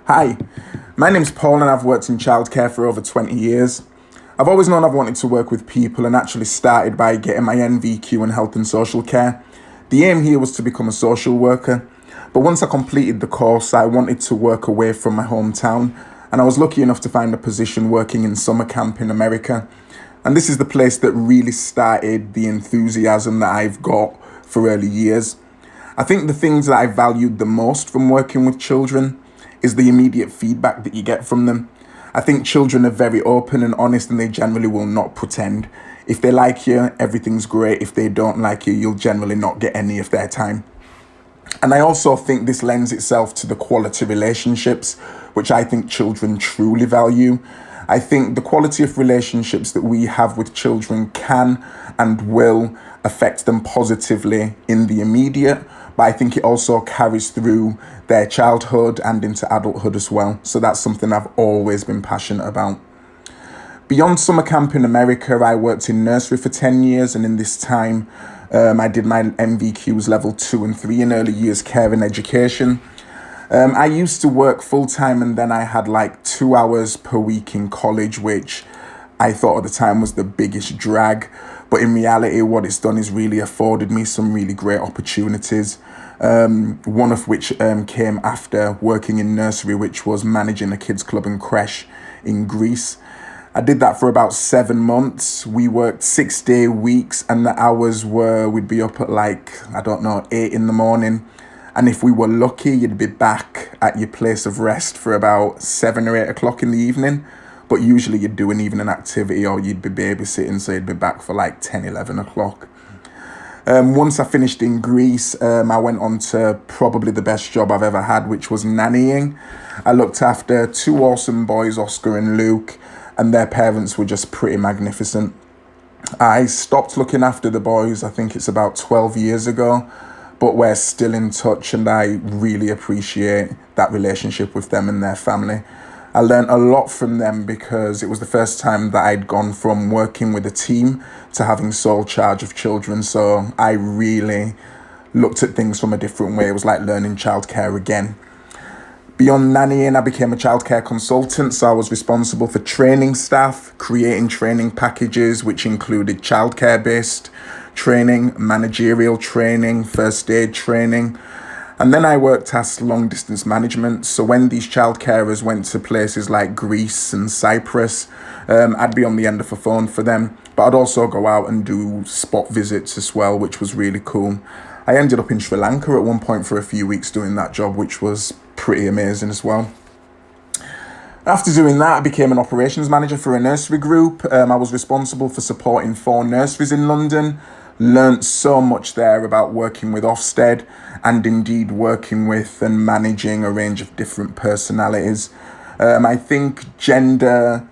Hi, my name's Paul and I've worked in childcare for over 20 years. I've always known I've wanted to work with people and actually started by getting my NVQ in health and social care. The aim here was to become a social worker, but once I completed the course, I wanted to work away from my hometown, and I was lucky enough to find a position working in summer camp in America. And this is the place that really started the enthusiasm that I've got for early years. I think the things that I valued the most from working with children is the immediate feedback that you get from them. I think children are very open and honest, and they generally will not pretend. If they like you, everything's great. If they don't like you, you'll generally not get any of their time. And I also think this lends itself to the quality relationships, which I think children truly value. I think the quality of relationships that we have with children can and will affect them positively in the immediate, but I think it also carries through their childhood and into adulthood as well. So that's something I've always been passionate about. Beyond summer camp in America, I worked in nursery for 10 years, and in this time, I did my MVQs level 2 and 3 in early years care and education. I used to work full time, and then I had like 2 hours per week in college, which I thought at the time was the biggest drag. But in reality, what it's done is really afforded me some really great opportunities. One of which came after working in nursery, which was managing a kids club and creche in Greece. I did that for about 7 months. We worked 6-day weeks, and the hours were, we'd be up at like, 8 in the morning. And if we were lucky, you'd be back at your place of rest for about 7 or 8 o'clock in the evening. But usually you'd do an evening activity or you'd be babysitting, so you'd be back for like 10, 11 o'clock. Once I finished in Greece, I went on to probably the best job I've ever had, which was nannying. I looked after 2 awesome boys, Oscar and Luke, and their parents were just pretty magnificent. I stopped looking after the boys, I think it's about 12 years ago, but we're still in touch, and I really appreciate that relationship with them and their family. I learned a lot from them because it was the first time that I'd gone from working with a team to having sole charge of children. So I really looked at things from a different way. It was like learning childcare again. Beyond nannying, I became a childcare consultant. So I was responsible for training staff, creating training packages, which included childcare-based training, managerial training, first aid training. And then I worked as long distance management. So when these child carers went to places like Greece and Cyprus, I'd be on the end of a phone for them. But I'd also go out and do spot visits as well, which was really cool. I ended up in Sri Lanka at one point for a few weeks doing that job, which was pretty amazing as well. After doing that, I became an operations manager for a nursery group. I was responsible for supporting 4 nurseries in London. Learned so much there about working with Ofsted and indeed working with and managing a range of different personalities. I think gender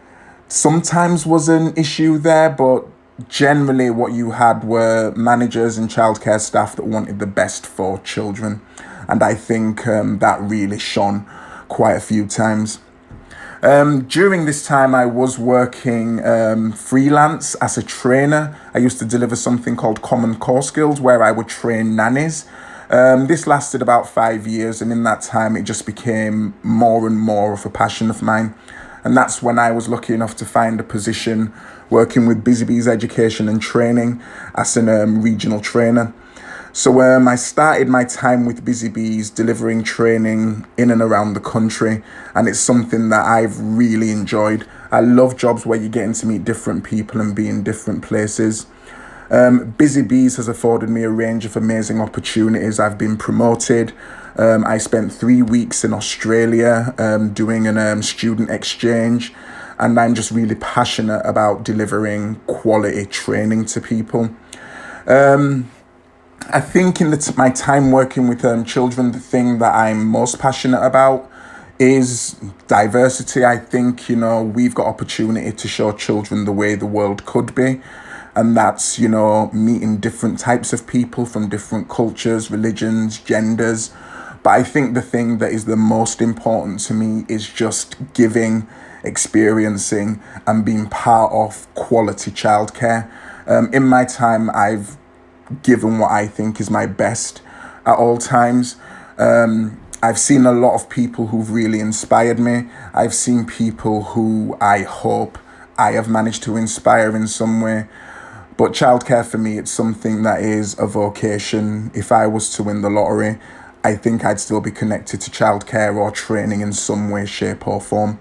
sometimes was an issue there, but generally what you had were managers and childcare staff that wanted the best for children. And I think that really shone quite a few times. During this time, I was working freelance as a trainer. I used to deliver something called Common Core Skills, where I would train nannies. This lasted about 5 years, and in that time, it just became more and more of a passion of mine. And that's when I was lucky enough to find a position working with Busy Bees Education and Training as a regional trainer. So I started my time with Busy Bees delivering training in and around the country, and it's something that I've really enjoyed. I love jobs where you get to meet different people and be in different places. Busy Bees has afforded me a range of amazing opportunities. I've been promoted. I spent 3 weeks in Australia doing a student exchange, and I'm just really passionate about delivering quality training to people. I think in my time working with children, the thing that I'm most passionate about is diversity. I think, we've got opportunity to show children the way the world could be. And that's, meeting different types of people from different cultures, religions, genders. But I think the thing that is the most important to me is just giving, experiencing, and being part of quality childcare. In my time, I've given what I think is my best at all times. I've seen a lot of people who've really inspired me. I've seen people who I hope I have managed to inspire in some way. But childcare for me, it's something that is a vocation. If I was to win the lottery, I think I'd still be connected to childcare or training in some way, shape, or form.